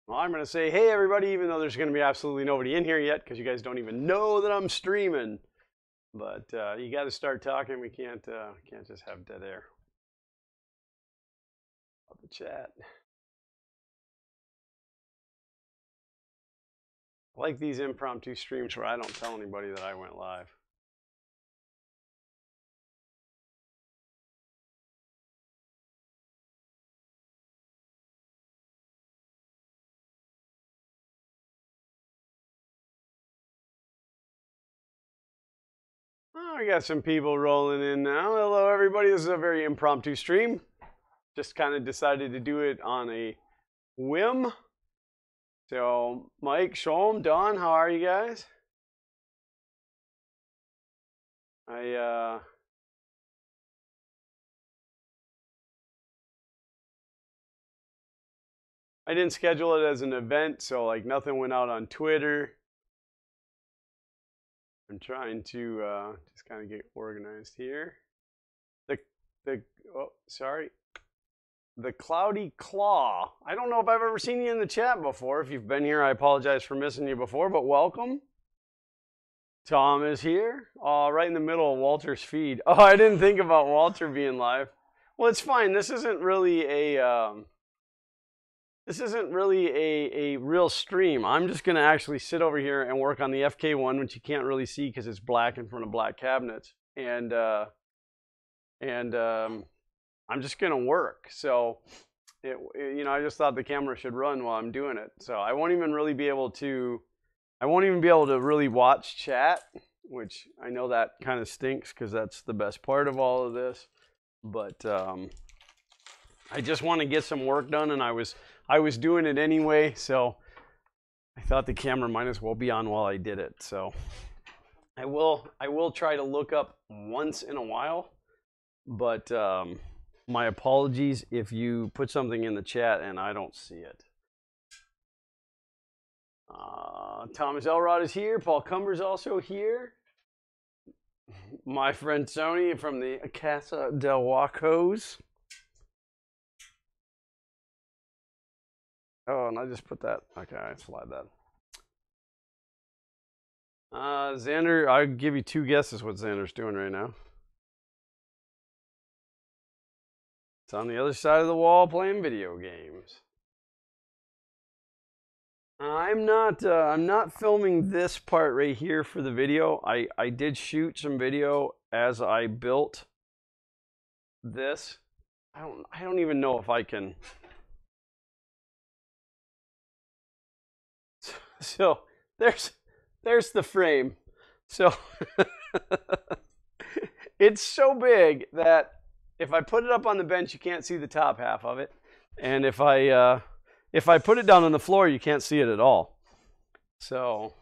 Well, I'm going to say, hey, everybody, even though there's going to be absolutely nobody in here yet because you guys don't even know that I'm streaming. But you got to start talking. We can't just have dead air. Love the chat. I like these impromptu streams where I don't tell anybody that I went live. Oh, we got some people rolling in now. Hello, everybody. This is a very impromptu stream. Just kind of decided to do it on a whim. So, Mike, Sholm, Don, how are you guys? I didn't schedule it as an event, so like nothing went out on Twitter. I'm trying to just kind of get organized here. The Cloudy Claw. I don't know if I've ever seen you in the chat before. If you've been here, I apologize for missing you before, but welcome. Tom is here. Right in the middle of Walter's feed. Oh, I didn't think about Walter being live. Well, it's fine. This isn't really a real stream. I'm just going to actually sit over here and work on the FK-1, which you can't really see because it's black in front of black cabinets. And I'm just going to work. So, I just thought the camera should run while I'm doing it. So I won't even be able to really watch chat, which I know that kind of stinks because that's the best part of all of this. But I just want to get some work done, and I was doing it anyway, so I thought the camera might as well be on while I did it. So I will try to look up once in a while, but my apologies if you put something in the chat and I don't see it. Thomas Elrod is here. Paul Cumber's also here. My friend Tony from the Casa del Wacos. Oh, and I just put that. Okay, I slide that. Xander, I'll give you two guesses what Xander's doing right now. It's on the other side of the wall playing video games. I'm not filming this part right here for the video. I did shoot some video as I built this. I don't even know if I can. So there's the frame. So it's so big that if I put it up on the bench, you can't see the top half of it, and if I put it down on the floor, you can't see it at all. So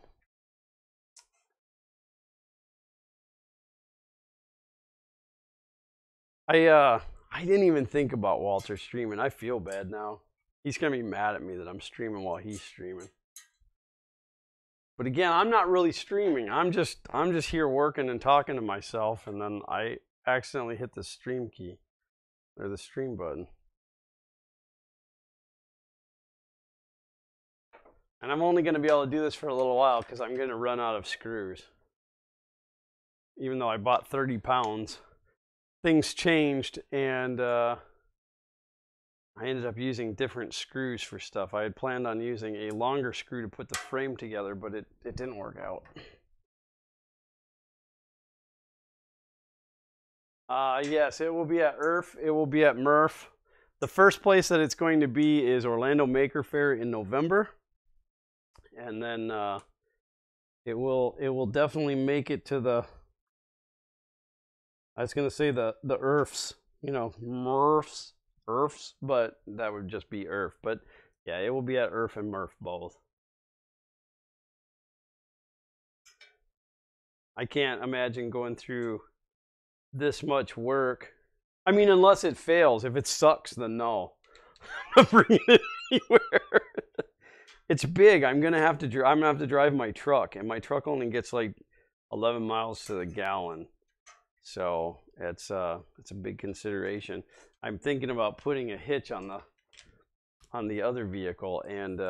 I didn't even think about Walter streaming. I feel bad now. He's gonna be mad at me that I'm streaming while he's streaming. But again, I'm not really streaming. I'm just here working and talking to myself, and then I accidentally hit the stream key or the stream button. And I'm only going to be able to do this for a little while because I'm going to run out of screws. Even though I bought 30 pounds, things changed, and I ended up using different screws for stuff. I had planned on using a longer screw to put the frame together, but it didn't work out. Yes, it will be at IRF. It will be at Murph. The first place that it's going to be is Orlando Maker Faire in November. And then it will definitely make it to the, I was going to say the IRFs, Murphs, but that would just be IRF. But yeah, it will be at IRF and Murph both. I can't imagine going through this much work. I mean, unless it fails. If it sucks, then no. I'm not bringing it anywhere. It's big. I'm gonna have to drive my truck, and my truck only gets like 11 miles to the gallon, so it's a big consideration. I'm thinking about putting a hitch on on the other vehicle and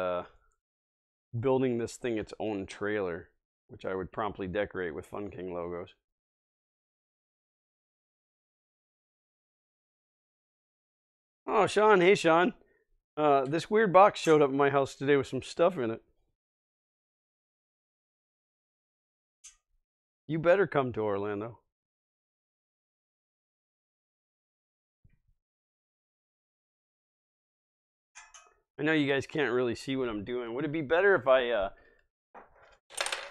building this thing its own trailer, which I would promptly decorate with Fun King logos. Oh, Sean. Hey, Sean. This weird box showed up at my house today with some stuff in it. You better come to Orlando. I know you guys can't really see what I'm doing. Would it be better if I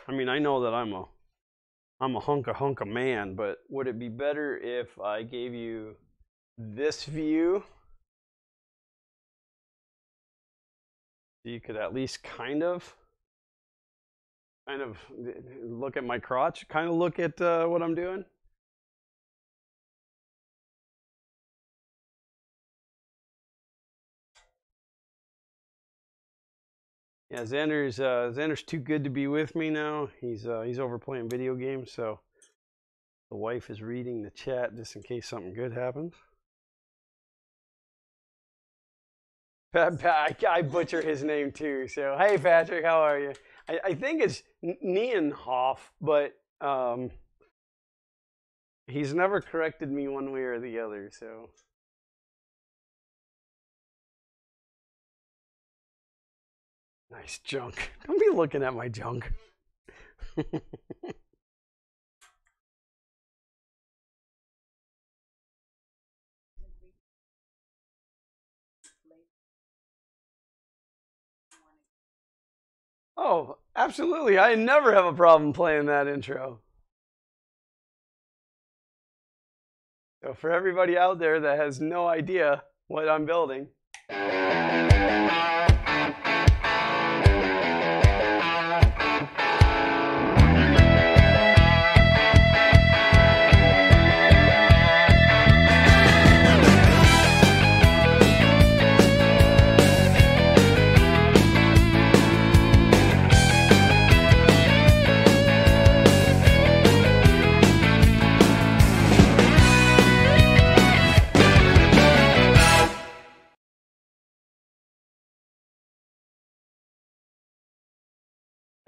mean, I know that I'm a hunka man, but would it be better if I gave you this view? So you could at least kind of look at my crotch, kind of look at what I'm doing. Yeah, Xander's too good to be with me now. He's over playing video games, so the wife is reading the chat just in case something good happens. I butcher his name too. So hey, Patrick, how are you? I think it's Nienhoff, but he's never corrected me one way or the other. So nice junk. Don't be looking at my junk. Oh, absolutely. I never have a problem playing that intro. So for everybody out there that has no idea what I'm building.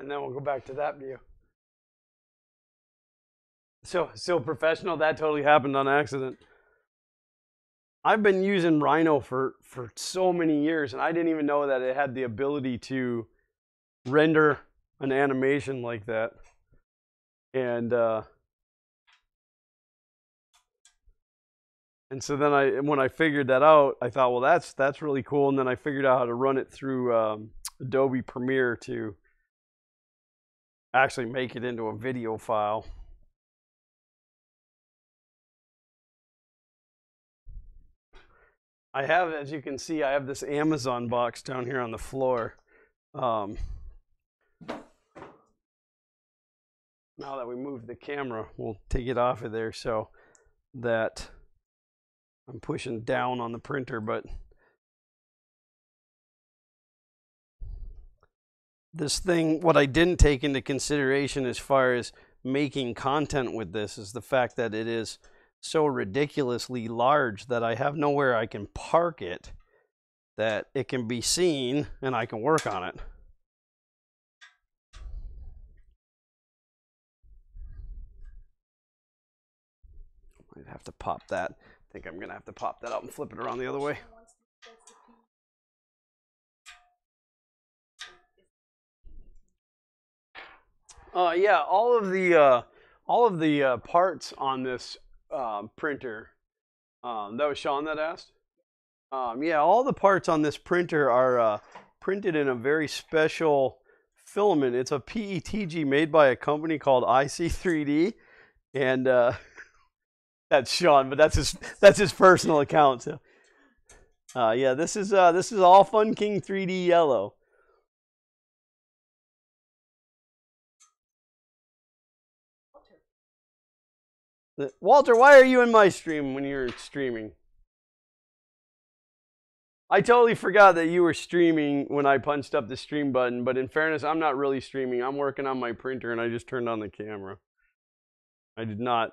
And then we'll go back to that view. So professional, that totally happened on accident. I've been using Rhino for so many years, and I didn't even know that it had the ability to render an animation like that. And so then when I figured that out, I thought, well, that's really cool. And then I figured out how to run it through Adobe Premiere to actually make it into a video file. I have, as you can see, I have this Amazon box down here on the floor. Now that we moved the camera, we'll take it off of there so that I'm pushing down on the printer, but this thing, what I didn't take into consideration as far as making content with this is the fact that it is so ridiculously large that I have nowhere I can park it that it can be seen and I can work on it. I'd have to pop that. I think I'm going to have to pop that out and flip it around the other way. Yeah, all of the parts on this printer. That was Sean that asked. Yeah, all the parts on this printer are printed in a very special filament. It's a PETG made by a company called IC3D, and that's Sean, but that's his personal account. So, yeah, this is all Fun King 3D yellow. Walter, why are you in my stream when you're streaming? I totally forgot that you were streaming when I punched up the stream button, but in fairness, I'm not really streaming. I'm working on my printer and I just turned on the camera. I did not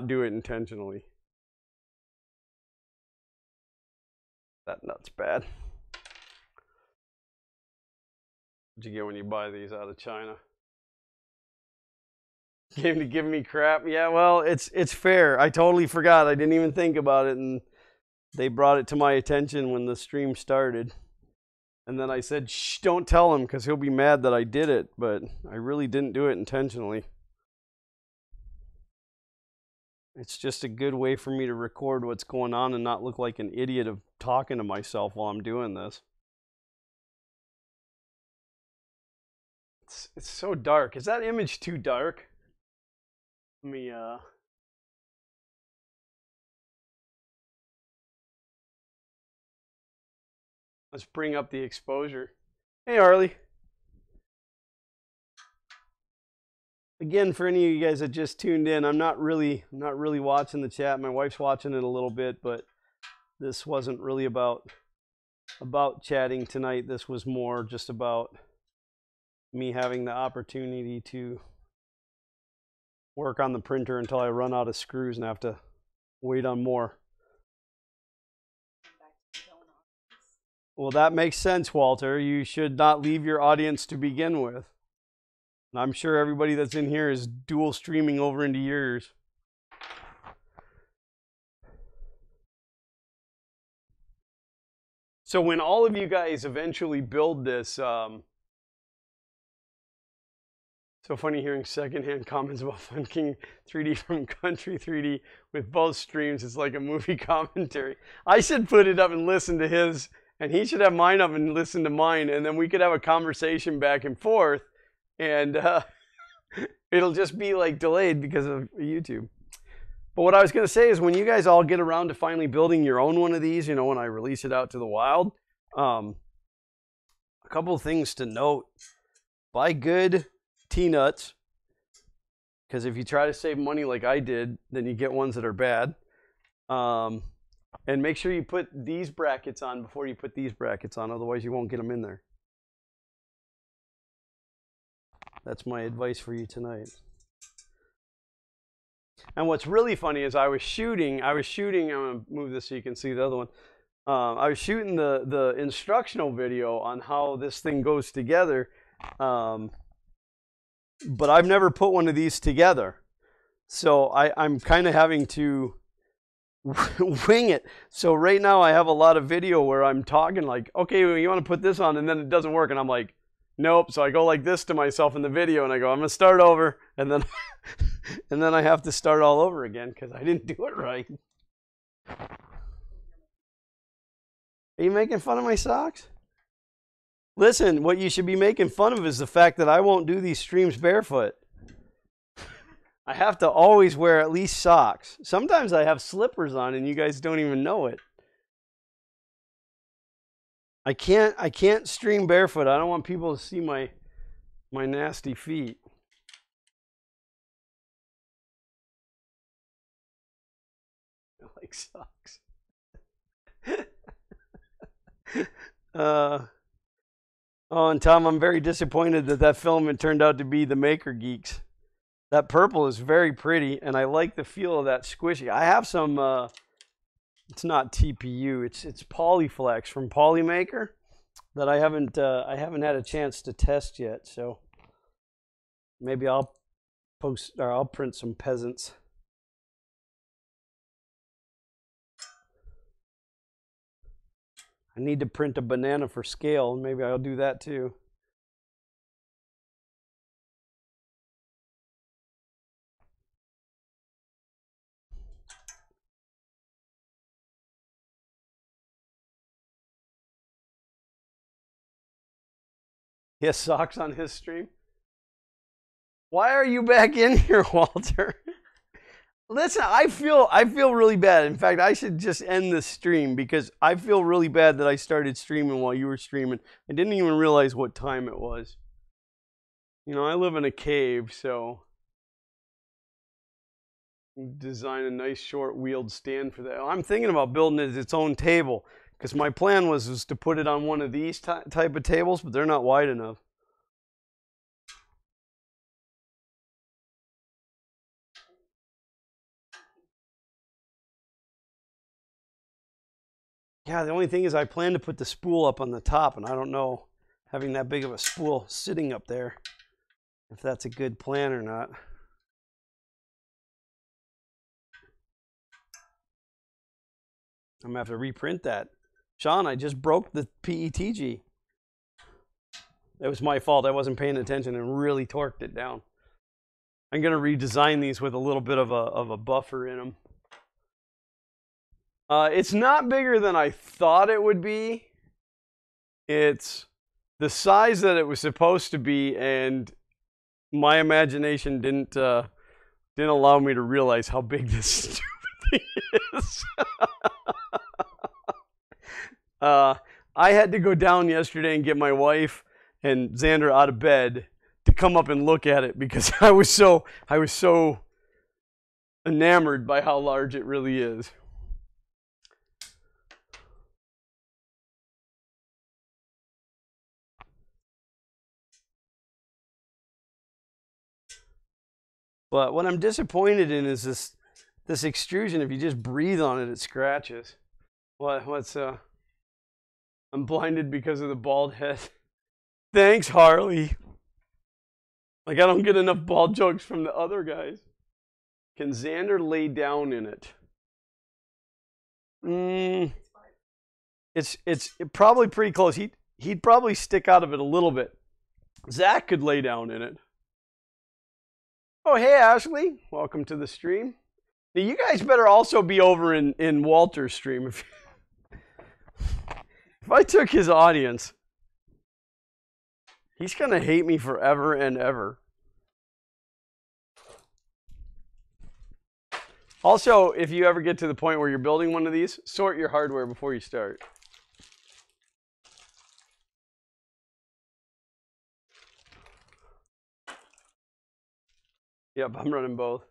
do it intentionally. That nut's bad. What you get when you buy these out of China? Came to give me crap. Yeah, well, it's fair. I totally forgot. I didn't even think about it, and they brought it to my attention when the stream started. And then I said, shh, don't tell him because he'll be mad that I did it, but I really didn't do it intentionally. It's just a good way for me to record what's going on and not look like an idiot of talking to myself while I'm doing this. It's so dark. Is that image too dark? Let me let's bring up the exposure. Hey Harley. Again, for any of you guys that just tuned in, I'm not really watching the chat. My wife's watching it a little bit, but this wasn't really about chatting tonight. This was more just about me having the opportunity to work on the printer until I run out of screws and have to wait on more. Well, that makes sense, Walter. You should not leave your audience to begin with. And I'm sure everybody that's in here is dual streaming over into yours. So when all of you guys eventually build this, so funny hearing secondhand comments about funking 3D from Country 3D with both streams. It's like a movie commentary. I should put it up and listen to his, and he should have mine up and listen to mine, and then we could have a conversation back and forth, and it'll just be like delayed because of YouTube. But what I was going to say is when you guys all get around to finally building your own one of these, you know, when I release it out to the wild, a couple of things to note. Buy good T-nuts, because if you try to save money like I did, then you get ones that are bad. And make sure you put these brackets on before you put these brackets on, otherwise you won't get them in there. That's my advice for you tonight. And what's really funny is I was shooting, I'm going to move this so you can see the other one. I was shooting the instructional video on how this thing goes together, but I've never put one of these together. So I'm kind of having to wing it. So right now I have a lot of video where I'm talking like, okay, well, you want to put this on, and then it doesn't work, and I'm like, nope. So I go like this to myself in the video, and I go, I'm going to start over, and then and then I have to start all over again because I didn't do it right. Are you making fun of my socks? Listen, what you should be making fun of is the fact that I won't do these streams barefoot. I have to always wear at least socks. Sometimes I have slippers on and you guys don't even know it. I can't stream barefoot. I don't want people to see my nasty feet. I like socks. Oh, and Tom, I'm very disappointed that filament turned out to be the Maker Geeks. That purple is very pretty, and I like the feel of that squishy. I have some, it's not TPU, it's Polyflex from Polymaker that I haven't had a chance to test yet. So maybe I'll print some peasants. I need to print a banana for scale. Maybe I'll do that too. He has socks on his stream. Why are you back in here, Walter? Listen, I feel really bad. In fact, I should just end the stream because I feel really bad that I started streaming while you were streaming. I didn't even realize what time it was. You know, I live in a cave, so design a nice short wheeled stand for that. I'm thinking about building it as its own table because my plan was to put it on one of these type of tables, but they're not wide enough. Yeah, the only thing is I plan to put the spool up on the top, and I don't know having that big of a spool sitting up there, if that's a good plan or not. I'm gonna have to reprint that. Sean, I just broke the PETG. It was my fault. I wasn't paying attention and really torqued it down. I'm gonna redesign these with a little bit of a buffer in them. It's not bigger than I thought it would be. It's the size that it was supposed to be, and my imagination didn't allow me to realize how big this stupid thing is. I had to go down yesterday and get my wife and Xander out of bed to come up and look at it because I was so enamored by how large it really is. But what I'm disappointed in is this extrusion. If you just breathe on it, it scratches. I'm blinded because of the bald head. Thanks, Harley. Like, I don't get enough bald jokes from the other guys. Can Xander lay down in it? It's probably pretty close. He'd probably stick out of it a little bit. Zach could lay down in it. Oh, hey, Ashley. Welcome to the stream. Now, you guys better also be over in Walter's stream. If I took his audience, he's going to hate me forever and ever. Also, if you ever get to the point where you're building one of these, sort your hardware before you start. Yep, I'm running both.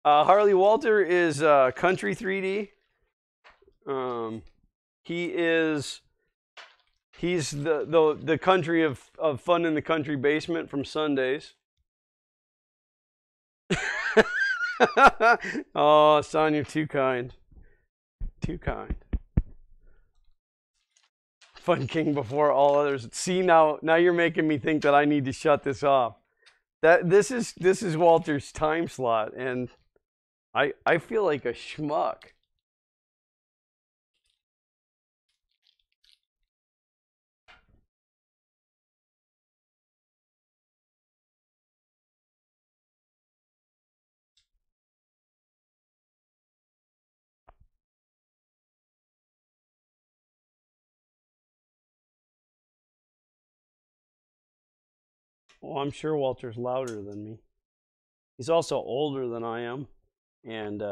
Harley Walter is Country 3D. He's the country of fun in the country basement from Sundays. Oh, son, you're too kind. Too kind. Fun King before all others. See, now you're making me think that I need to shut this off. This is Walter's time slot, and I feel like a schmuck. Well, I'm sure Walter's louder than me. He's also older than I am, and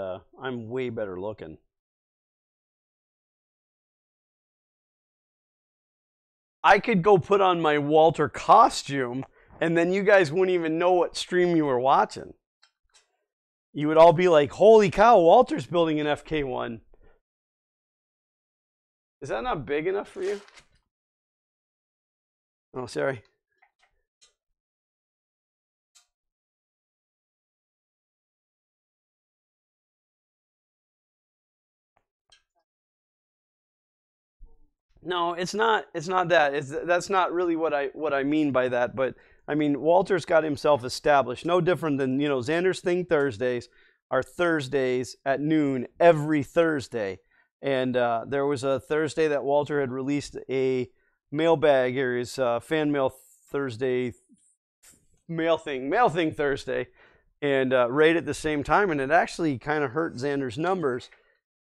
I'm way better looking. I could go put on my Walter costume, and then you guys wouldn't even know what stream you were watching. You would all be like, holy cow, Walter's building an FK-1. Is that not big enough for you? Oh, sorry. No, it's not that. That's not really what I mean by that. But I mean, Walter's got himself established. No different than, Xander's Thing Thursdays are Thursdays at noon every Thursday. And there was a Thursday that Walter had released a mailbag, or his fan mail Thursday, mail thing Thursday, and right at the same time, and it actually kind of hurt Xander's numbers.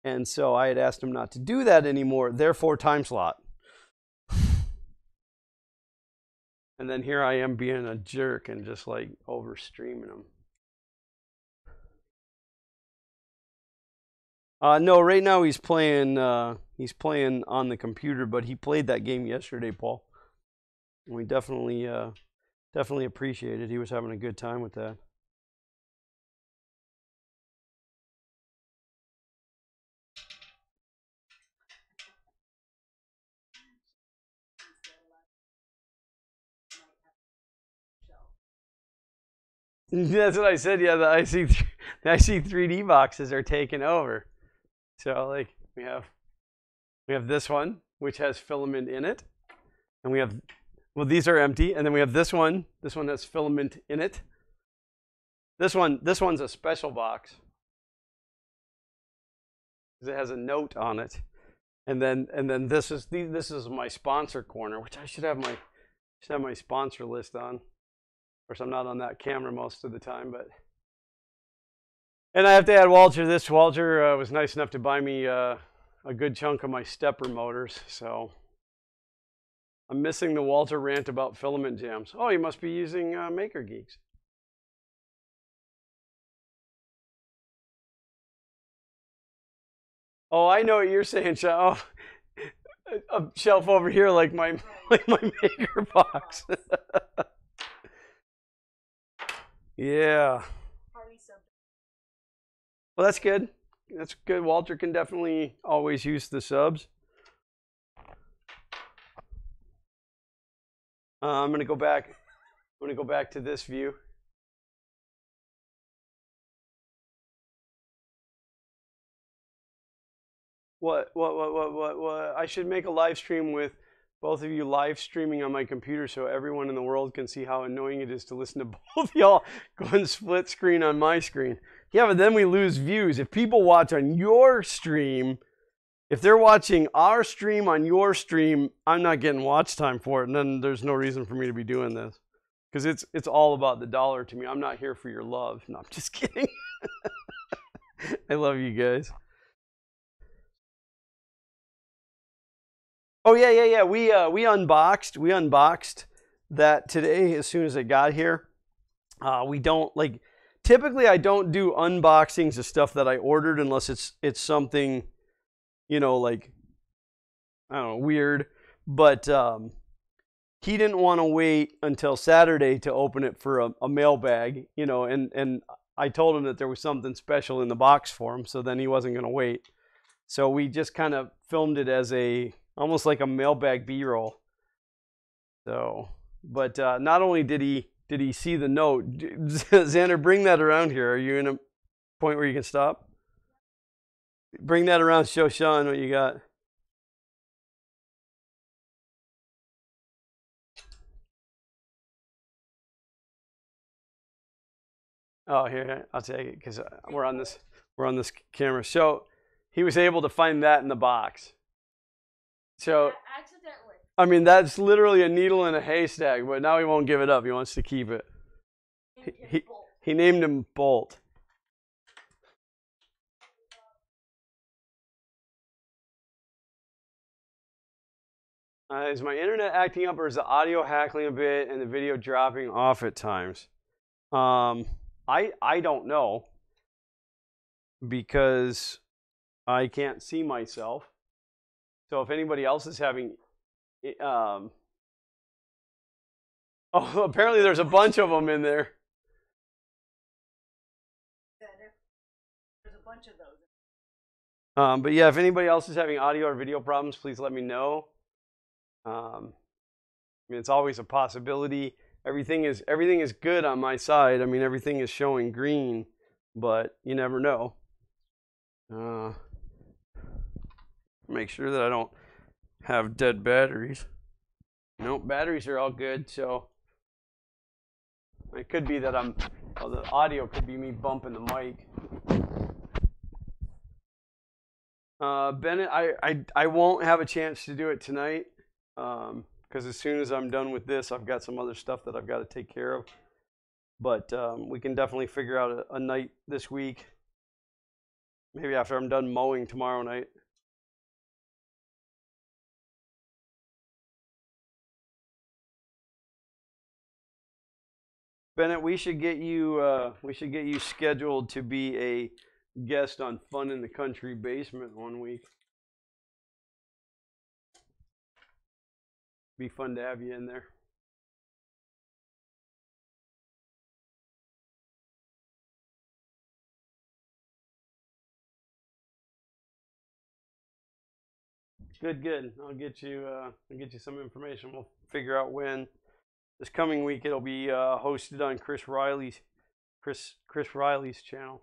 And so I had asked him not to do that anymore, therefore time slot. And then here I am being a jerk and just like over streaming him. No, right now he's playing on the computer, but he played that game yesterday, Paul. And we definitely appreciate it. He was having a good time with that. That's what I said. Yeah, the IC 3D boxes are taking over. So like we have this one, which has filament in it, And we have, well, these are empty. And then we have this one. This one has filament in it. This one's a special box. It has a note on it. And then this is my sponsor corner, which I should have my sponsor list on. Of course, I'm not on that camera most of the time, but. And I have to add Walter. Walter was nice enough to buy me a good chunk of my stepper motors, so I'm missing the Walter rant about filament jams. Oh, you must be using Maker Geeks. Oh, I know what you're saying, oh, a shelf over here like my Maker box. Yeah. Well, that's good. That's good. Walter can definitely always use the subs. I'm going to go back. I'm going to go back to this view. What? I should make a live stream with both of you live streaming on my computer so everyone in the world can see how annoying it is to listen to both y'all going split screen on my screen. Yeah, but then we lose views. If people watch on your stream, if they're watching our stream on your stream, I'm not getting watch time for it, and then there's no reason for me to be doing this. Because it's all about the dollar to me. I'm not here for your love. No, I'm just kidding. I love you guys. Oh yeah. We unboxed that today as soon as it got here. We don't typically I don't do unboxings of stuff that I ordered unless it's something, I don't know, weird. But he didn't want to wait until Saturday to open it for a mailbag, and I told him that there was something special in the box for him, so then he wasn't going to wait. So we just kind of filmed it as almost like a mailbag B-roll. So, but not only did he see the note, Xander, bring that around here. Are you in a point where you can stop? Bring that around, show Sean what you got. Oh, here, I'll take it because we're on this camera. So he was able to find that in the box. So accidentally. I mean, that's literally a needle in a haystack, but now he won't give it up. He wants to keep it. He named him Bolt. Is my internet acting up, or is the audio hackling a bit and the video dropping off at times? I don't know, because I can't see myself. So if anybody else is having, oh, apparently there's a bunch of them in there. There's a bunch of those. But yeah, if anybody else is having audio or video problems, please let me know. I mean, it's always a possibility. Everything is good on my side. I mean, everything is showing green, but you never know. Make sure that I don't have dead batteries. Nope, batteries are all good. So it could be that the audio could be me bumping the mic. Bennett, I won't have a chance to do it tonight. Because as soon as I'm done with this, I've got some other stuff that I've got to take care of. But we can definitely figure out a night this week. Maybe after I'm done mowing tomorrow night. Bennett, we should get you scheduled to be a guest on Fun in the Country Basement one week. Be fun to have you in there. Good. I'll get you some information. We'll figure out when. This coming week it'll be hosted on Chris Riley's channel.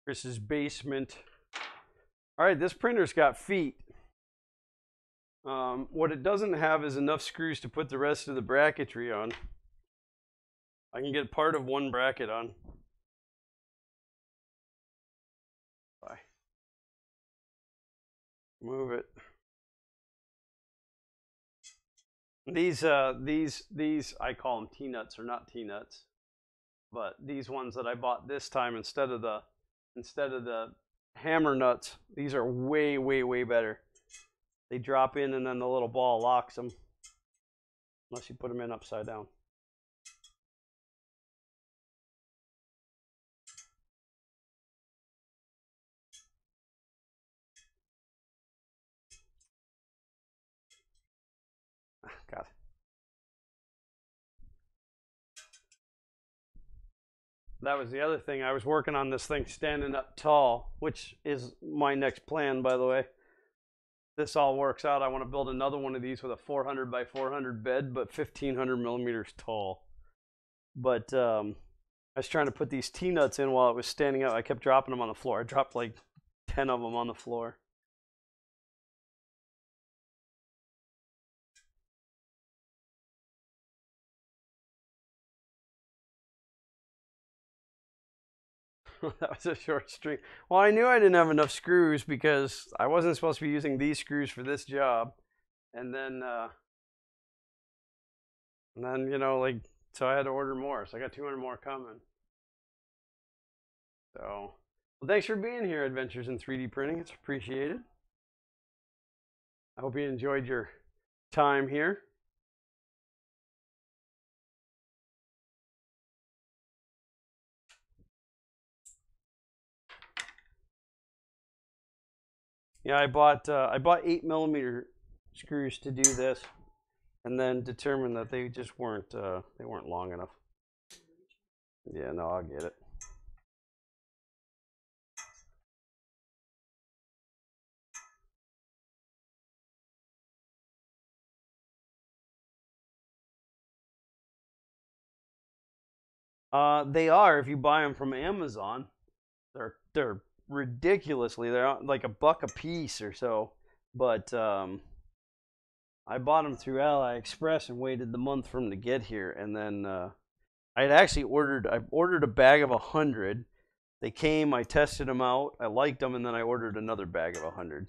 Chris's basement. All right, this printer's got feet. What it doesn't have is enough screws to put the rest of the bracketry on. I can get part of one bracket on. Bye. Move it. These I call them T-nuts, or not T-nuts, but these ones that I bought this time instead of the hammer nuts, these are way better. They drop in and then the little ball locks them, unless you put them in upside down. God. That was the other thing. I was working on this thing standing up tall, which is my next plan, by the way. This all works out. I want to build another one of these with a 400 by 400 bed, but 1500 millimeters tall. But I was trying to put these T-nuts in while it was standing up. I kept dropping them on the floor. I dropped like 10 of them on the floor. That was a short string. Well, I knew I didn't have enough screws because I wasn't supposed to be using these screws for this job. And then you know, like, so I had to order more. So I got 200 more coming. So, well, thanks for being here, Adventures in 3D Printing. It's appreciated. I hope you enjoyed your time here. Yeah, I bought 8mm screws to do this, and then determined that they just weren't long enough. Yeah, no, I'll get it. They are, if you buy them from Amazon. They're ridiculously, they're like $1 a piece or so. But I bought them through AliExpress and waited the month for them to get here, and then I had actually ordered a bag of 100. They came, I tested them out, I liked them, and then I ordered another bag of 100.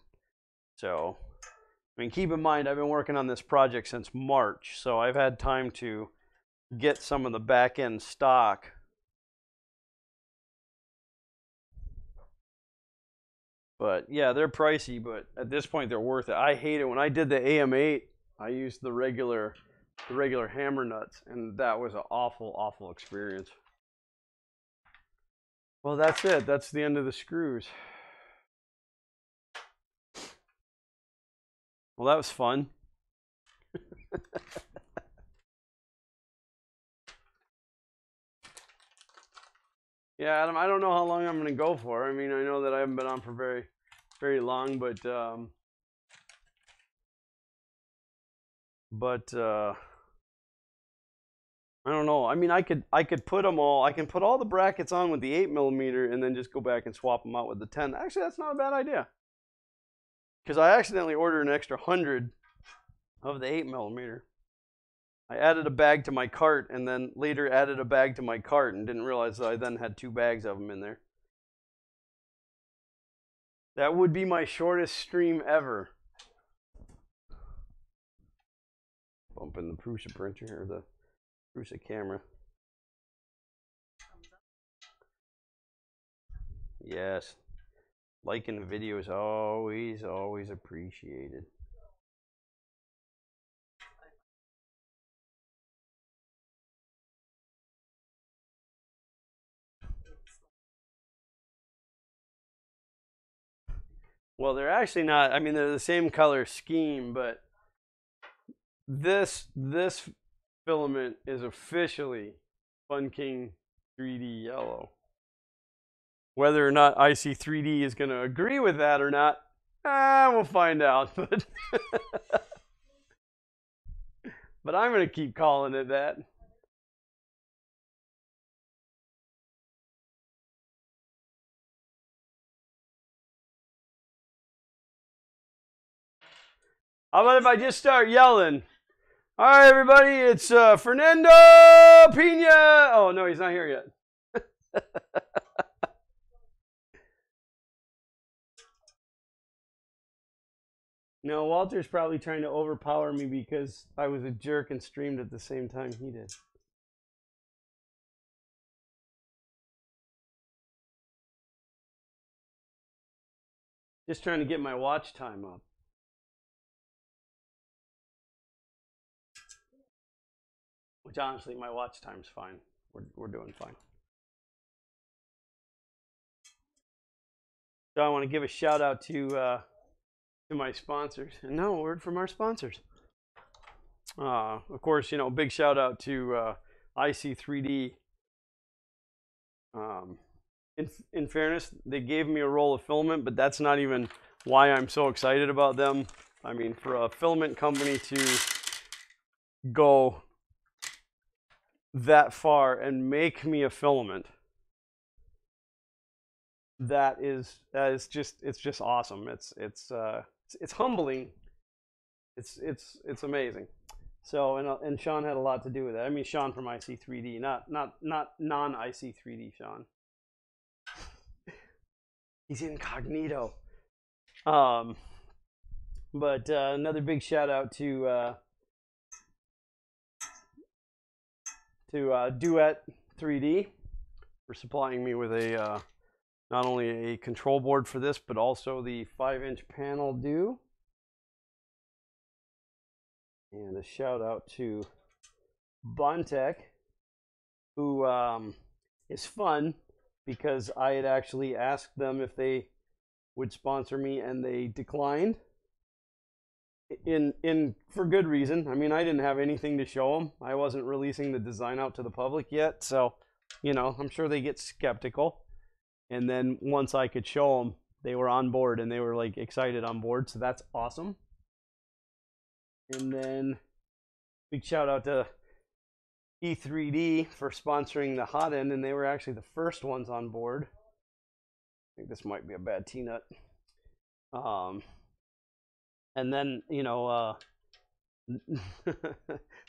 So, I mean, keep in mind, I've been working on this project since March, so I've had time to get some of the back end stock. But yeah, they're pricey, but at this point they're worth it. I hate it. When I did the AM8, I used the regular hammer nuts, and that was an awful experience. Well, that's it. That's the end of the screws. Well, that was fun. Yeah, Adam, I don't know how long I'm going to go for. I mean, I know that I haven't been on for very long, but I don't know. I mean, I could put them all. I can put all the brackets on with the 8mm and then just go back and swap them out with the 10. Actually, that's not a bad idea. Because I accidentally ordered an extra 100 of the 8mm. I added a bag to my cart and then later added a bag to my cart and didn't realize that I then had 2 bags of them in there. That would be my shortest stream ever. Bumping the Prusa printer, or the Prusa camera. Yes. Liking the video is always appreciated. Well, they're actually not. I mean, they're the same color scheme, but this filament is officially Fun King 3D yellow. Whether or not IC3D is going to agree with that or not, we'll find out. But but I'm going to keep calling it that. How about if I just start yelling? All right, everybody, it's Fernando Pina. Oh, no, he's not here yet. No, Walter's probably trying to overpower me because I was a jerk and streamed at the same time he did. Just trying to get my watch time up. Which honestly, my watch time's fine. We're doing fine. So I want to give a shout out to my sponsors. And no, word from our sponsors. Of course, you know, big shout out to IC3D. In fairness, they gave me a roll of filament, but that's not even why I'm so excited about them. I mean, for a filament company to go that far and make me a filament, that is just, it's just awesome. It's humbling. It's amazing. So and Sean had a lot to do with it. I mean, Sean from IC3D, not non-IC3D Sean. He's incognito. But another big shout out to Duet 3D for supplying me with a not only a control board for this, but also the 5-inch panel due. And a shout out to Bontech, who is fun because I had actually asked them if they would sponsor me and they declined. For good reason. I mean, I didn't have anything to show them. I wasn't releasing the design out to the public yet, so you know, I'm sure they get skeptical. And then once I could show them, they were on board and they were like excited on board, so that's awesome. And then big shout out to E3D for sponsoring the hot end, and they were actually the first ones on board. I think this might be a bad T-nut. And then, you know,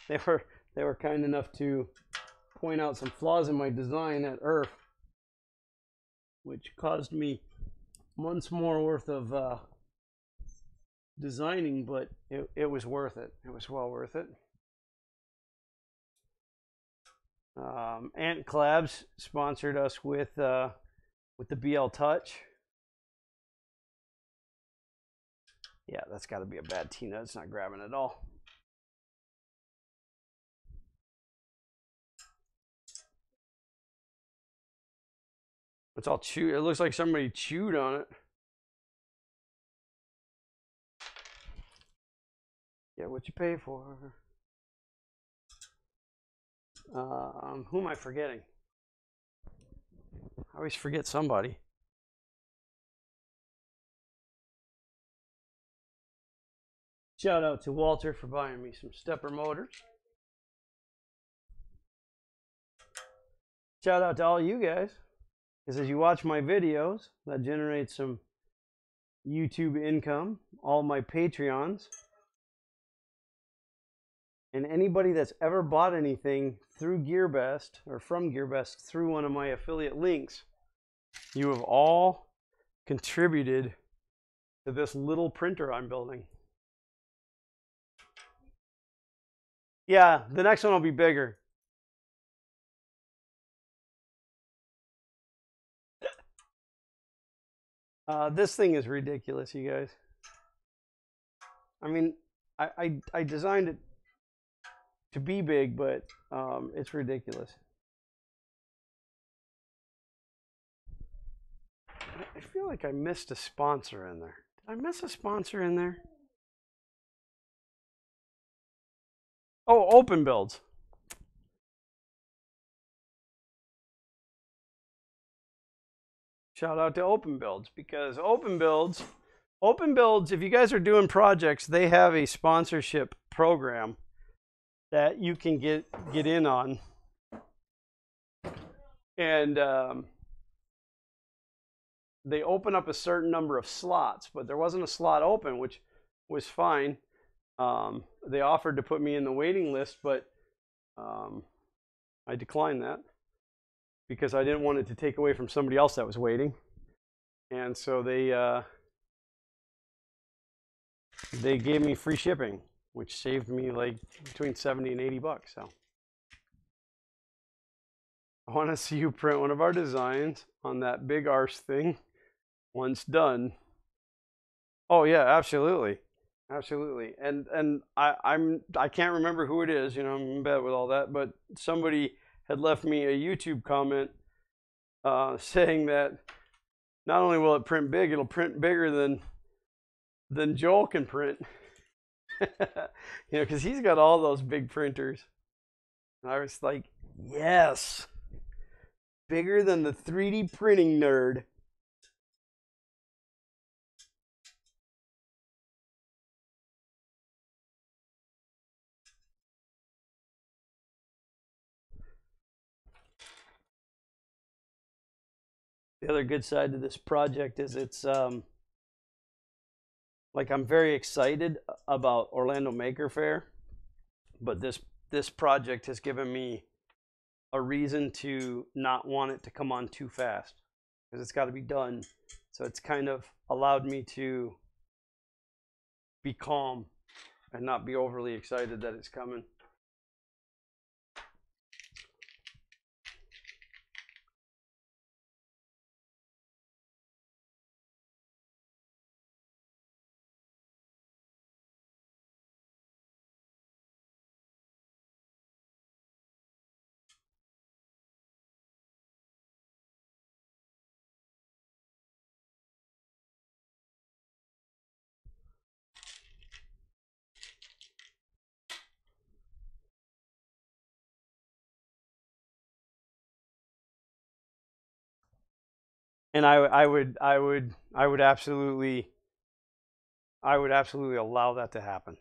they were kind enough to point out some flaws in my design at ERF, which caused me months more worth of designing, but it was worth it. It was well worth it. Ant Collabs sponsored us with the BL Touch. Yeah, that's got to be a bad T-nut. It's not grabbing at all. It's all chewed. It looks like somebody chewed on it. Yeah, what you pay for. Who am I forgetting? I always forget somebody. Shout out to Walter for buying me some stepper motors. Shout out to all you guys, because as you watch my videos, that generates some YouTube income. All my Patreons. And anybody that's ever bought anything through GearBest or from GearBest through one of my affiliate links, you have all contributed to this little printer I'm building. Yeah, the next one will be bigger. This thing is ridiculous, you guys. I mean, I designed it to be big, but it's ridiculous. I feel like I missed a sponsor in there. Did I miss a sponsor in there? Oh, Open Builds. Shout out to Open Builds, because Open Builds, if you guys are doing projects, they have a sponsorship program that you can get in on. And they open up a certain number of slots, but there wasn't a slot open, which was fine. They offered to put me in the waiting list, but I declined that because I didn't want it to take away from somebody else that was waiting. And so they gave me free shipping, which saved me like between 70 and 80 bucks. So I want to see you print one of our designs on that big arse thing once done. Oh yeah, absolutely. Absolutely. And I can't remember who it is, you know, I'm in bed with all that, but somebody had left me a YouTube comment saying that not only will it print big, it'll print bigger than Joel can print. You know, because he's got all those big printers. And I was like, yes, bigger than the 3D printing nerd. The other good side to this project is it's like I'm very excited about Orlando Maker Faire, but this project has given me a reason to not want it to come on too fast because it's got to be done. So it's kind of allowed me to be calm and not be overly excited that it's coming. And I would absolutely allow that to happen.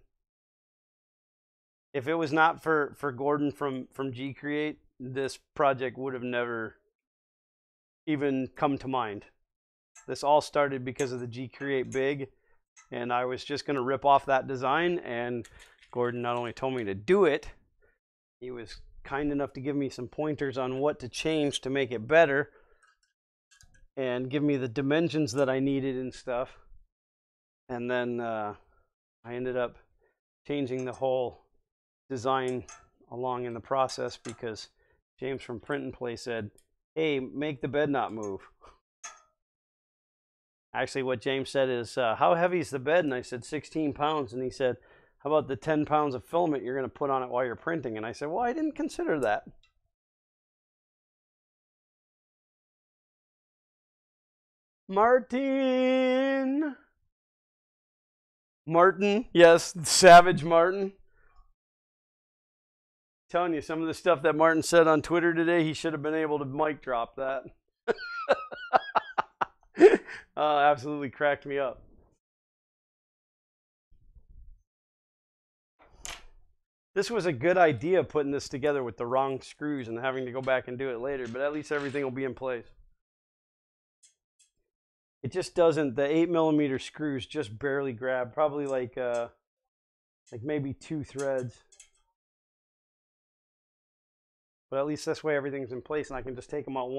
If it was not for Gordon from G Create, this project would have never even come to mind. This all started because of the G Create Big, and I was just going to rip off that design, and Gordon not only told me to do it, he was kind enough to give me some pointers on what to change to make it better and give me the dimensions that I needed and stuff. And then I ended up changing the whole design along in the process because James from Print and Play said, hey, make the bed not move. Actually, what James said is, how heavy is the bed? And I said, 16 pounds. And he said, how about the 10 pounds of filament you're going to put on it while you're printing? And I said, well, I didn't consider that. Martin, yes, Savage Martin. Telling you, some of the stuff that Martin said on Twitter today, he should have been able to mic drop that. Absolutely cracked me up. This was a good idea, putting this together with the wrong screws and having to go back and do it later, but at least everything will be in place. It just doesn't, the 8mm screws just barely grab, probably like maybe 2 threads. But at least this way everything's in place and I can just take them out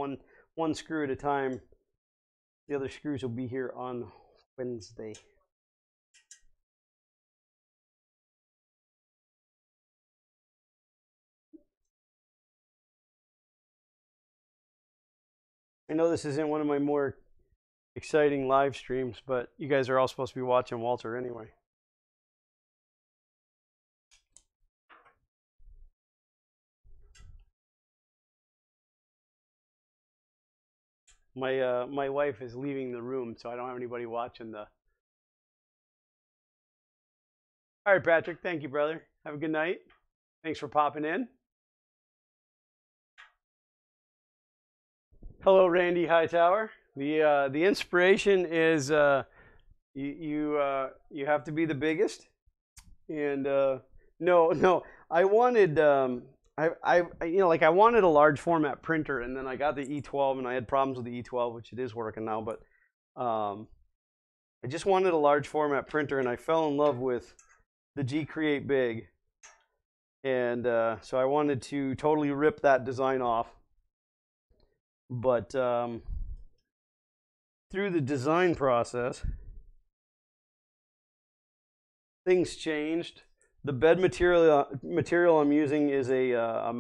one screw at a time. The other screws will be here on Wednesday. I know this isn't one of my more exciting live streams, but you guys are all supposed to be watching Walter anyway. My wife is leaving the room, so I don't have anybody watching the. All right, Patrick. Thank you, brother. Have a good night. Thanks for popping in. Hello, Randy Hightower. The inspiration is you have to be the biggest, and no, I wanted I I wanted a large format printer, and then I got the E12 and I had problems with the E12, which it is working now, but I just wanted a large format printer, and I fell in love with the G Create Big. And so I wanted to totally rip that design off. But through the design process, things changed. The bed material I'm using is a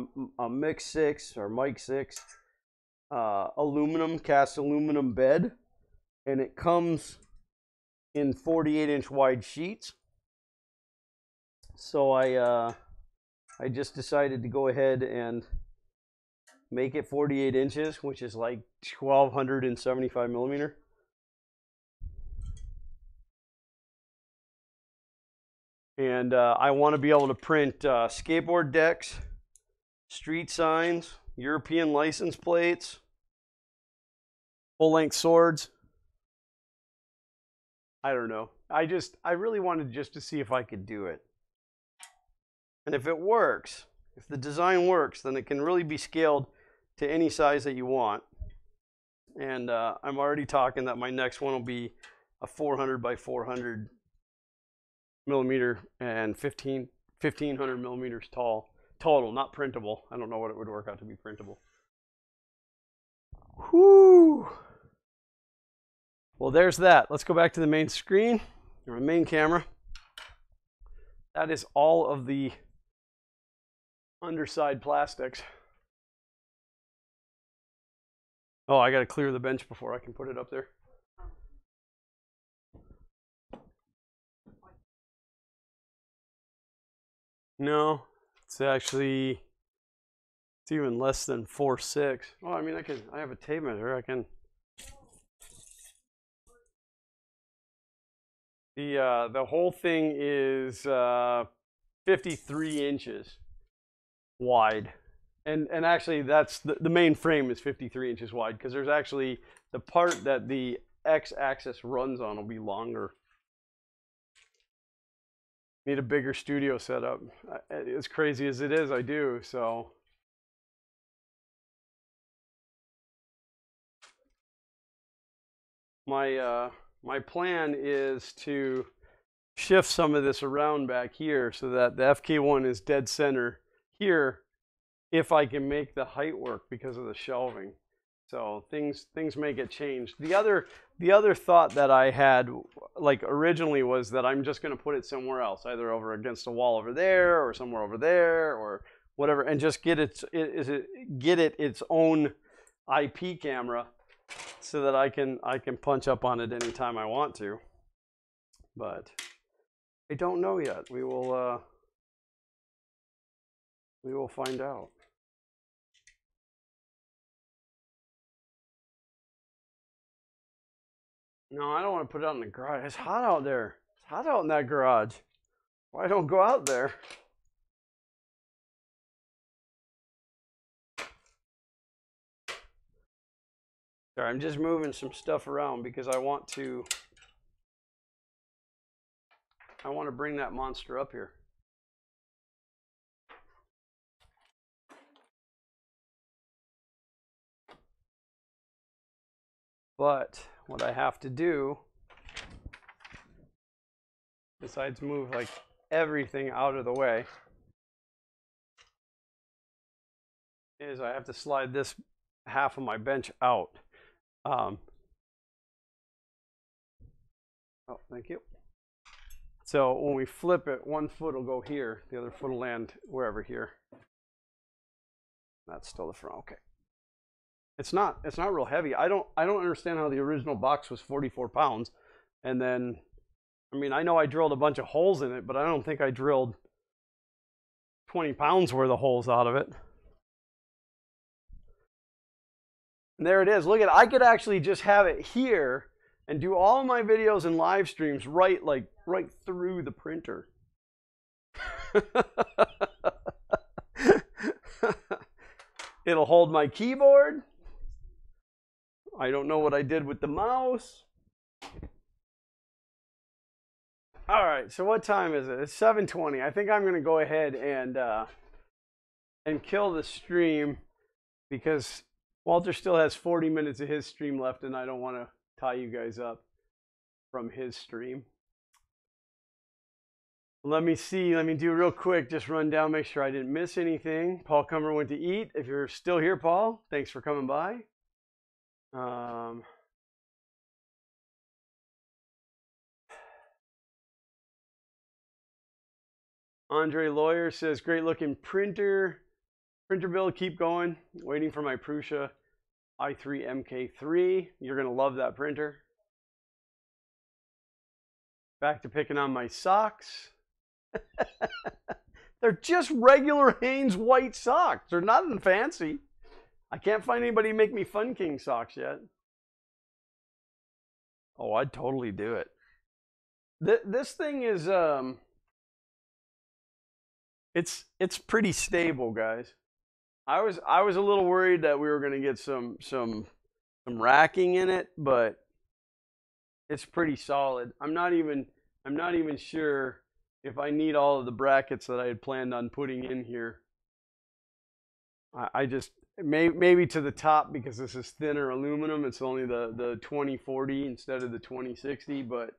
Mix 6 or Mic 6 aluminum, cast aluminum bed. And it comes in 48-inch wide sheets. So I just decided to go ahead and make it 48 inches, which is like 1,275 millimeter. And I want to be able to print skateboard decks, street signs, European license plates, full-length swords. I don't know. I really wanted just to see if I could do it. And if it works, if the design works, then it can really be scaled to any size that you want. And I'm already talking that my next one will be a 400 by 400 millimeter and 1,500 millimeters tall. Total, not printable. I don't know what it would work out to be printable. Whoo! Well, there's that. Let's go back to the main screen, or the main camera. That is all of the underside plastics. Oh, I got to clear the bench before I can put it up there. No, it's actually, it's even less than 4.6. Oh, I mean, I have a tape measure. I can. The whole thing is 53 inches wide. And actually, that's the main frame is 53 inches wide, because there's actually the part that the x-axis runs on will be longer. Need a bigger studio setup. As crazy as it is, I do. So my plan is to shift some of this around back here so that the FK-1 is dead center here, if I can make the height work because of the shelving. So things may get changed. The other thought that I had, like originally, was that I'm just going to put it somewhere else, either over against a wall over there, or somewhere over there, or whatever, and just get it its own IP camera, so that I can punch up on it anytime I want to. But I don't know yet. We will find out. No, I don't want to put it out in the garage. It's hot out there. It's hot out in that garage. Why don't go out there? Sorry, I'm just moving some stuff around because I want to bring that monster up here. But what I have to do, besides move like everything out of the way, is I have to slide this half of my bench out. Oh, thank you. So when we flip it, one foot will go here, the other foot will land wherever here. That's still the front. Okay. It's not real heavy. I don't understand how the original box was 44 pounds. And then, I mean, I know I drilled a bunch of holes in it, but I don't think I drilled 20 pounds worth of holes out of it. And there it is. Look at it. I could actually just have it here and do all my videos and live streams right through the printer. It'll hold my keyboard. I don't know what I did with the mouse. All right, so what time is it? It's 7:20. I think I'm going to go ahead and kill the stream, because Walter still has 40 minutes of his stream left, and I don't want to tie you guys up from his stream. Let me see. Let me do real quick. Just run down, make sure I didn't miss anything. Paul Cummer went to eat. If you're still here, Paul, thanks for coming by. Andre Lawyer says, great looking printer. Printer build, keep going. Waiting for my Prusa i3 MK3. You're going to love that printer. Back to picking on my socks. They're just regular Hanes white socks. They're nothing fancy. I can't find anybody make me Fun King socks yet. Oh, I'd totally do it. This thing is it's pretty stable, guys. I was a little worried that we were going to get some racking in it, but it's pretty solid. I'm not even sure if I need all of the brackets that I had planned on putting in here. I just maybe to the top, because this is thinner aluminum. It's only the 2040 instead of the 2060, but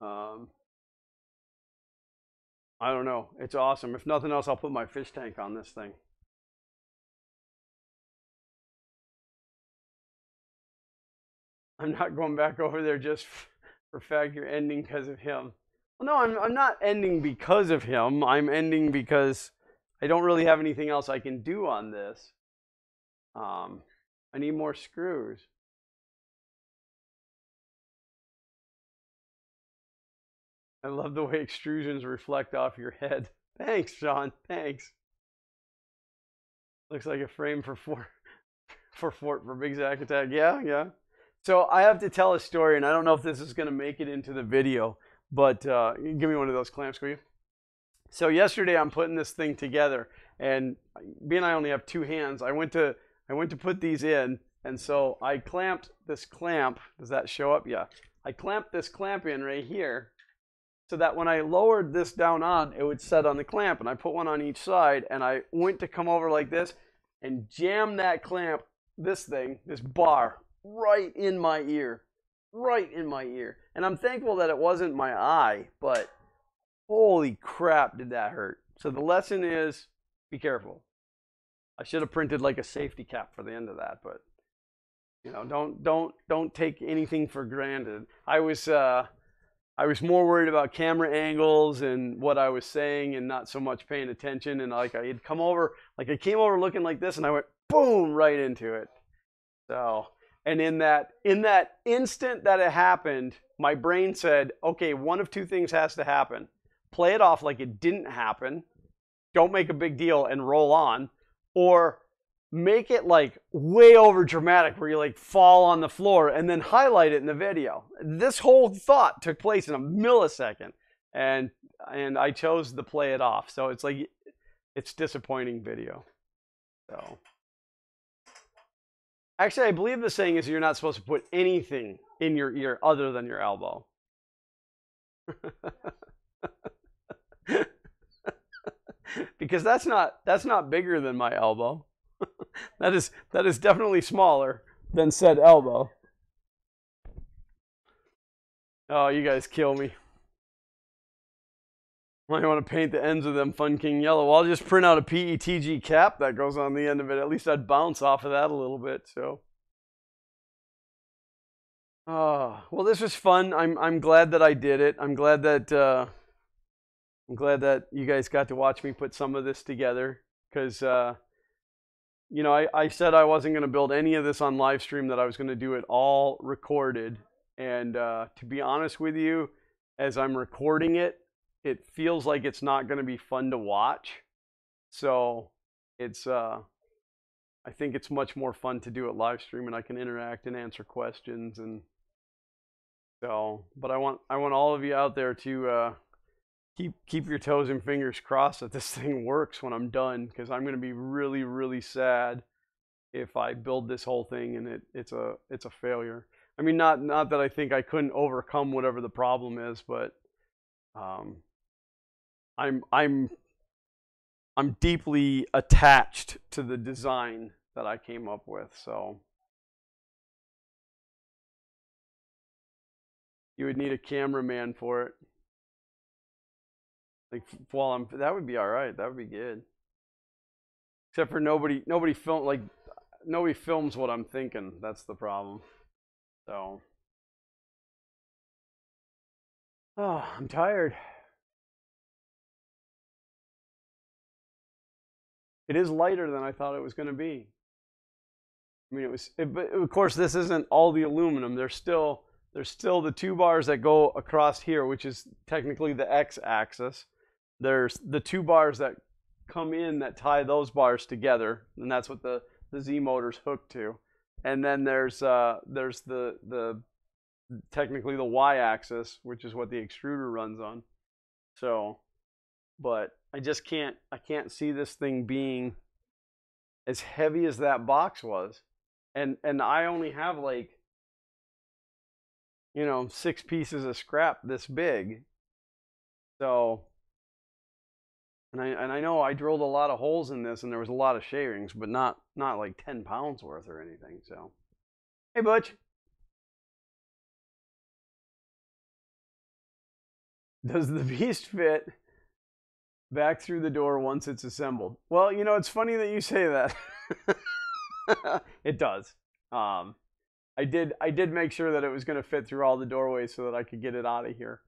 I don't know. It's awesome. If nothing else, I'll put my fish tank on this thing. I'm not going back over there just for fact you're ending because of him. Well, no, I'm not ending because of him. I'm ending because I don't really have anything else I can do on this. I need more screws. I love the way extrusions reflect off your head. Thanks, Sean. Thanks. Looks like a frame for Big Zack Attack. Yeah. So I have to tell a story, and I don't know if this is going to make it into the video, but give me one of those clamps, will you? So yesterday I'm putting this thing together, and being I only have two hands, I went to put these in, and so I clamped this clamp. Does that show up? Yeah. I clamped this clamp in right here, so that when I lowered this down on, it would set on the clamp, and I put one on each side, and I went to come over like this and jam that clamp, this bar, right in my ear. And I'm thankful that it wasn't my eye, but holy crap, did that hurt. So the lesson is, be careful. I should have printed like a safety cap for the end of that, but you know, don't take anything for granted. I was more worried about camera angles and what I was saying, and not so much paying attention. And like I came over looking like this, and I went boom right into it. So, and in that instant that it happened, my brain said, okay, one of two things has to happen. Play it off like it didn't happen. Don't make a big deal and roll on, or make it like way over dramatic where you like fall on the floor and then highlight it in the video. This whole thought took place in a millisecond, and I chose to play it off. So it's like, it's disappointing video. So actually, I believe the saying is you're not supposed to put anything in your ear other than your elbow. Because that's not bigger than my elbow. That is definitely smaller than said elbow. Oh, you guys kill me. Well, I want to paint the ends of them Fun King yellow. Well, I'll just print out a PETG cap that goes on the end of it. At least I'd bounce off of that a little bit. So, well, this was fun. I'm glad that I did it. I'm glad that you guys got to watch me put some of this together, because you know, I said I wasn't going to build any of this on live stream, that I was going to do it all recorded. And to be honest with you, as I'm recording it, it feels like it's not going to be fun to watch. So it's I think it's much more fun to do it live stream, and I can interact and answer questions. And so, but I want all of you out there to keep your toes and fingers crossed that this thing works when I'm done, because I'm going to be really, really sad if I build this whole thing and it's a failure. I mean, not that I think I couldn't overcome whatever the problem is, but I'm deeply attached to the design that I came up with. So you would need a cameraman for it. Like while I'm, that would be all right. That would be good. Except for nobody films what I'm thinking. That's the problem. So, oh, I'm tired. It is lighter than I thought it was going to be. I mean, but of course, this isn't all the aluminum. There's still the 2 bars that go across here, which is technically the x-axis. There's the 2 bars that come in that tie those bars together, and that's what the Z motor's hooked to. And then there's the technically the y-axis, which is what the extruder runs on. So, but I can't see this thing being as heavy as that box was. And I only have like, 6 pieces of scrap this big. So, and I know I drilled a lot of holes in this, and there was a lot of shavings, but not like 10 pounds worth or anything. So, hey, Butch. Does the beast fit back through the door once it's assembled? Well, it's funny that you say that. It does. I did make sure that it was going to fit through all the doorways so that I could get it out of here.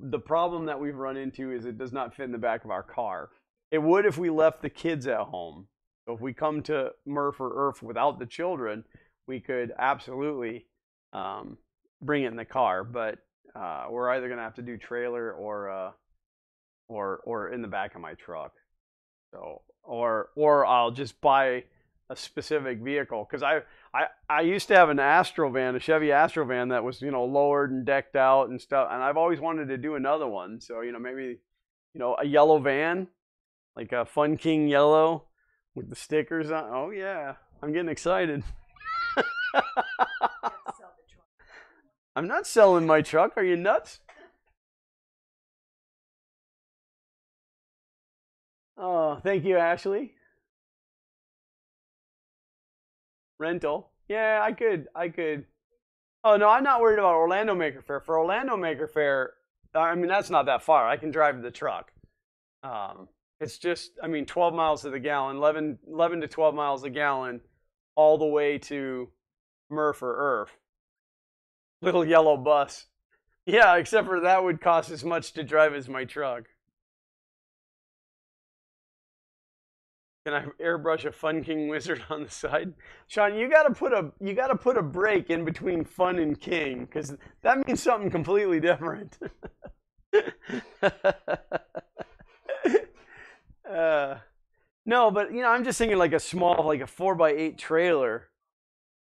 The problem that we've run into is it does not fit in the back of our car. It would if we left the kids at home. So if we come to Murph or Earth without the children, we could absolutely bring it in the car. But we're either going to have to do trailer or in the back of my truck. So or I'll just buy a specific vehicle, because I used to have an Astrovan, a Chevy Astrovan that was lowered and decked out and stuff, and I've always wanted to do another one. So maybe a yellow van, like a Fun King yellow with the stickers on. Oh yeah, I'm getting excited. I'm not selling my truck. Are you nuts? Oh, thank you, Ashley. Rental. Yeah, I could. Oh, no, I'm not worried about Orlando Maker Faire. For Orlando Maker Faire, I mean, that's not that far. I can drive the truck. It's just, 12 miles to the gallon, 11 to 12 miles a gallon, all the way to Murph or Earth. Little yellow bus. Yeah, except for that would cost as much to drive as my truck. Can I airbrush a Fun King wizard on the side? Sean, you gotta put a break in between Fun and King, because that means something completely different. No, but I'm just thinking like a small, like a 4x8 trailer,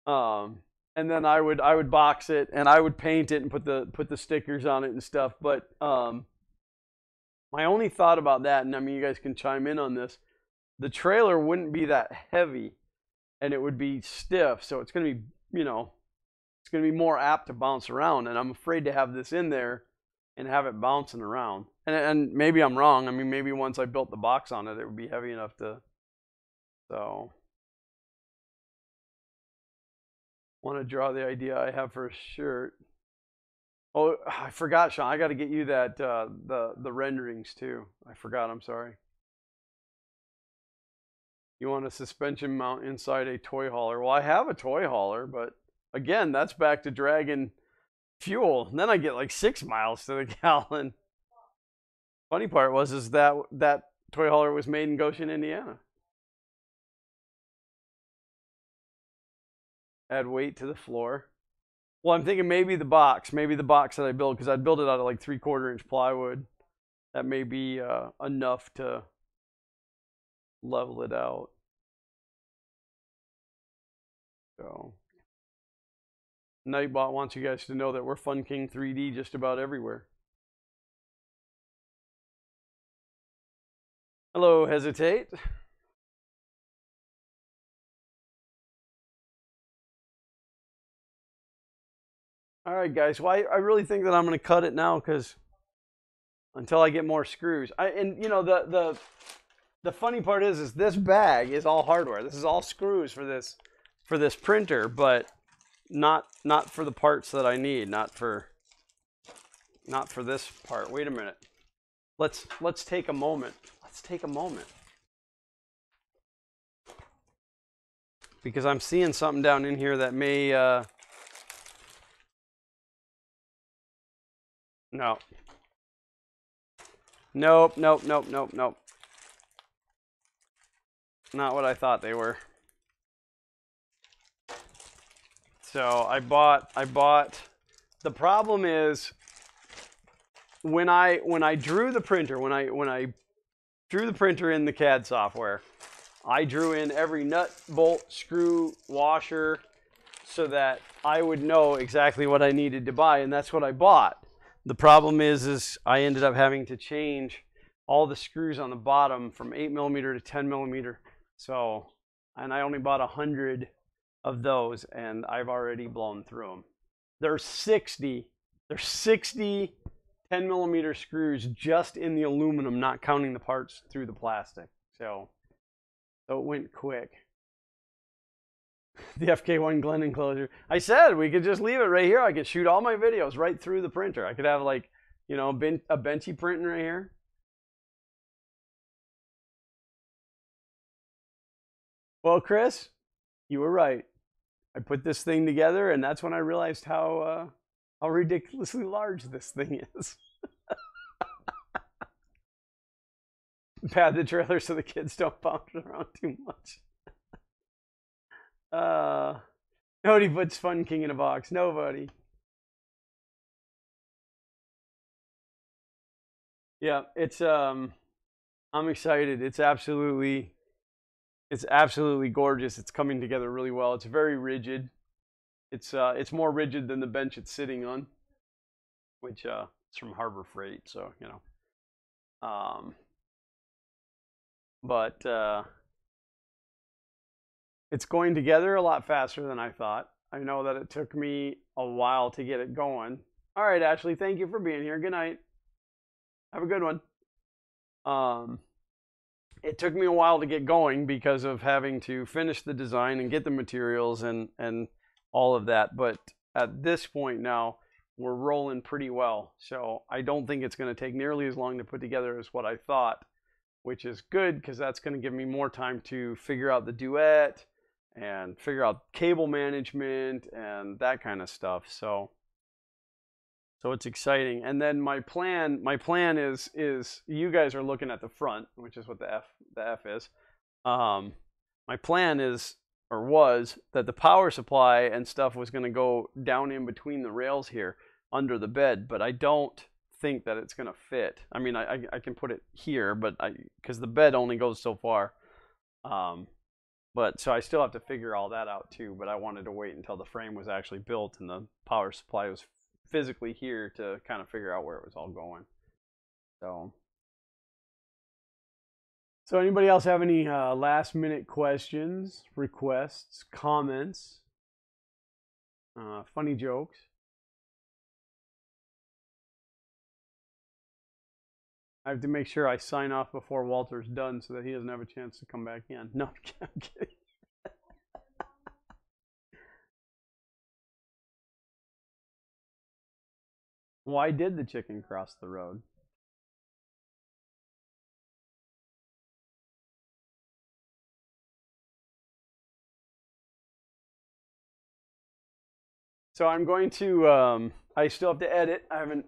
and then I would box it and I would paint it and put the stickers on it and stuff. But my only thought about that, and you guys can chime in on this. The trailer wouldn't be that heavy, and it would be stiff, so it's going to be, it's going to be more apt to bounce around, and I'm afraid to have this in there and have it bouncing around. And maybe I'm wrong. Maybe once I built the box on it, it would be heavy enough to, so. Want to draw the idea I have for a shirt. Oh, I forgot, Sean. I got to get you that, the renderings too. I forgot, I'm sorry. You want a suspension mount inside a toy hauler. Well, I have a toy hauler, but again, that's back to dragging fuel. And then I get like 6 miles to the gallon. Funny part is that toy hauler was made in Goshen, Indiana. Add weight to the floor. Well, I'm thinking maybe the box that I build, because I'd build it out of like 3/4 inch plywood. That may be enough to level it out. So, Nightbot wants you guys to know that we're Fun King 3D just about everywhere. Hello, Hesitate. All right, guys. Well, I really think that I'm going to cut it now, because until I get more screws. The funny part is this bag is all hardware. This is all screws for this printer, but not for the parts that I need. Not for this part. Wait a minute. let's take a moment. Let's take a moment. Because I'm seeing something down in here that may no. Nope. Not what I thought they were. So I bought the problem is when I drew the printer, when I drew the printer in the CAD software, I drew in every nut, bolt, screw, washer so that I would know exactly what I needed to buy, and that's what I bought. The problem is I ended up having to change all the screws on the bottom from 8mm to 10mm. So, and I only bought 100 of those, and I've already blown through them. There's 60 10mm screws just in the aluminum, not counting the parts through the plastic. So it went quick. The FK-1 Glen enclosure. I said we could just leave it right here. I could shoot all my videos right through the printer. I could have like, you know, a benchy printing right here. Well, Chris, you were right. I put this thing together, and that's when I realized how ridiculously large this thing is. Pad the trailer so the kids don't bounce around too much. Nobody puts Fun King in a box. Nobody. Yeah, it's I'm excited. It's absolutely gorgeous. It's coming together really well. It's very rigid. It's more rigid than the bench it's sitting on, which it's from Harbor Freight, so you know. But it's going together a lot faster than I thought. I know that it took me a while to get it going. All right, Ashley, thank you for being here. Good night. Have a good one. It took me a while to get going because of having to finish the design and get the materials and all of that. But at this point now, we're rolling pretty well. So I don't think it's going to take nearly as long to put together as what I thought, which is good because that's going to give me more time to figure out the duet and figure out cable management and that kind of stuff. So it's exciting. And then my plan is you guys are looking at the front, which is what the F is. My plan is, or was, that the power supply and stuff was going to go down in between the rails here under the bed, but I don't think that it's going to fit. I mean, I can put it here, but because the bed only goes so far. But so I still have to figure all that out too, but I wanted to wait until the frame was actually built and the power supply was physically here to kind of figure out where it was all going. So anybody else have any last minute questions, requests, comments, funny jokes? I have to make sure I sign off before Walter's done so that he doesn't have a chance to come back in. No, I'm kidding. Why did the chicken cross the road? So I'm going to. I still have to edit. I haven't.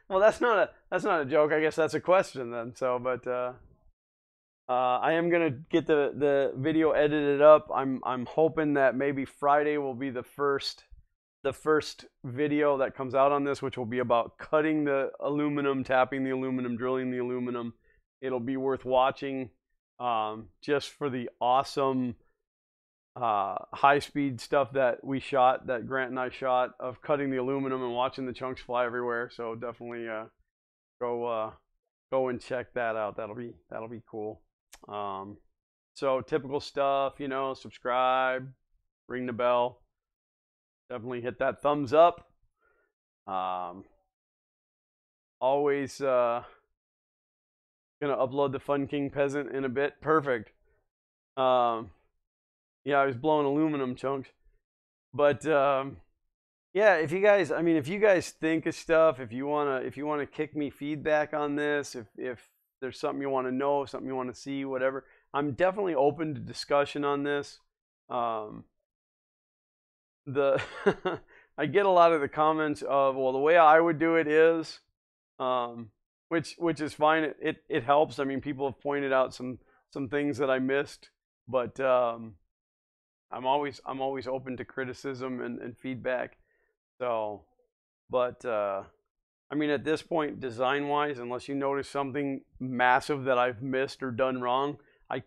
Well, that's not a joke. I guess that's a question then. So, but I am gonna get the video edited up. I'm hoping that maybe Friday will be the first video that comes out on this, which will be about cutting the aluminum, tapping the aluminum, drilling the aluminum. It'll be worth watching, just for the awesome high-speed stuff that we shot, that Grant and I shot, of cutting the aluminum and watching the chunks fly everywhere. So definitely go and check that out. That'll be cool. So typical stuff, you know, subscribe, ring the bell, definitely hit that thumbs up. Always gonna upload the Fun King Peasant in a bit. Perfect. Yeah, I was blowing aluminum chunks, but Yeah, if you guys, I mean, if you guys think of stuff, if you wanna kick me feedback on this, if there's something you want to know, something you want to see, whatever, I'm definitely open to discussion on this. Um, the I get a lot of the comments of, well, the way I would do it is, um, which is fine. It helps. I mean, people have pointed out some things that I missed, but I'm always open to criticism and feedback. So, but I mean, at this point, design wise, unless you notice something massive that I've missed or done wrong, I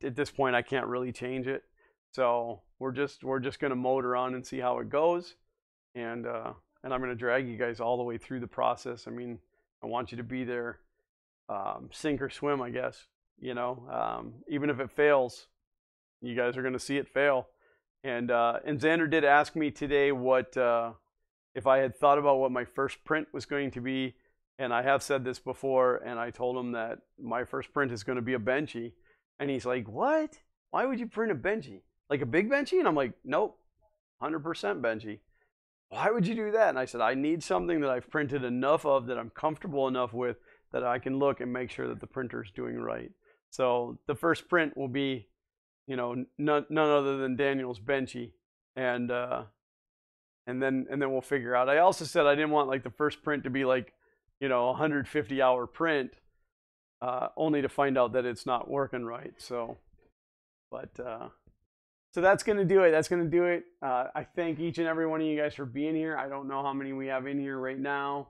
at this point I can't really change it. So we're just gonna motor on and see how it goes, and I'm gonna drag you guys all the way through the process. I mean, I want you to be there, sink or swim, I guess. You know, even if it fails, you guys are gonna see it fail. And Xander did ask me today what if I had thought about what my first print was going to be, and I have said this before, and I told him that my first print is going to be a benchy, and he's like, "What? Why would you print a benchy? Like a big benchy?" And I'm like, "Nope, 100% benchy." "Why would you do that?" And I said, "I need something that I've printed enough of that I'm comfortable enough with that I can look and make sure that the printer is doing right." So the first print will be, you know, none other than Daniel's benchy, and then we'll figure out. I also said I didn't want like the first print to be like, you know, 150-hour print, only to find out that it's not working right. So, but so that's gonna do it. That's gonna do it. I thank each and every one of you guys for being here. I don't know how many we have in here right now,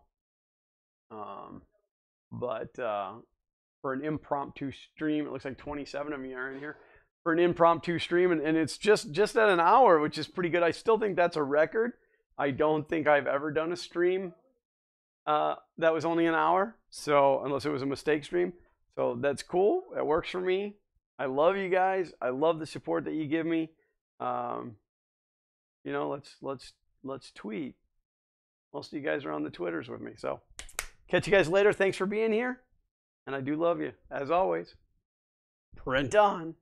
but for an impromptu stream, it looks like 27 of you are in here for an impromptu stream, and it's just at an hour, which is pretty good. I still think that's a record. I don't think I've ever done a stream that was only an hour, so unless it was a mistake stream. So that's cool. It works for me. I love you guys. I love the support that you give me. You know, let's tweet. Most of you guys are on the Twitters with me. So catch you guys later. Thanks for being here, and I do love you as always. Print on.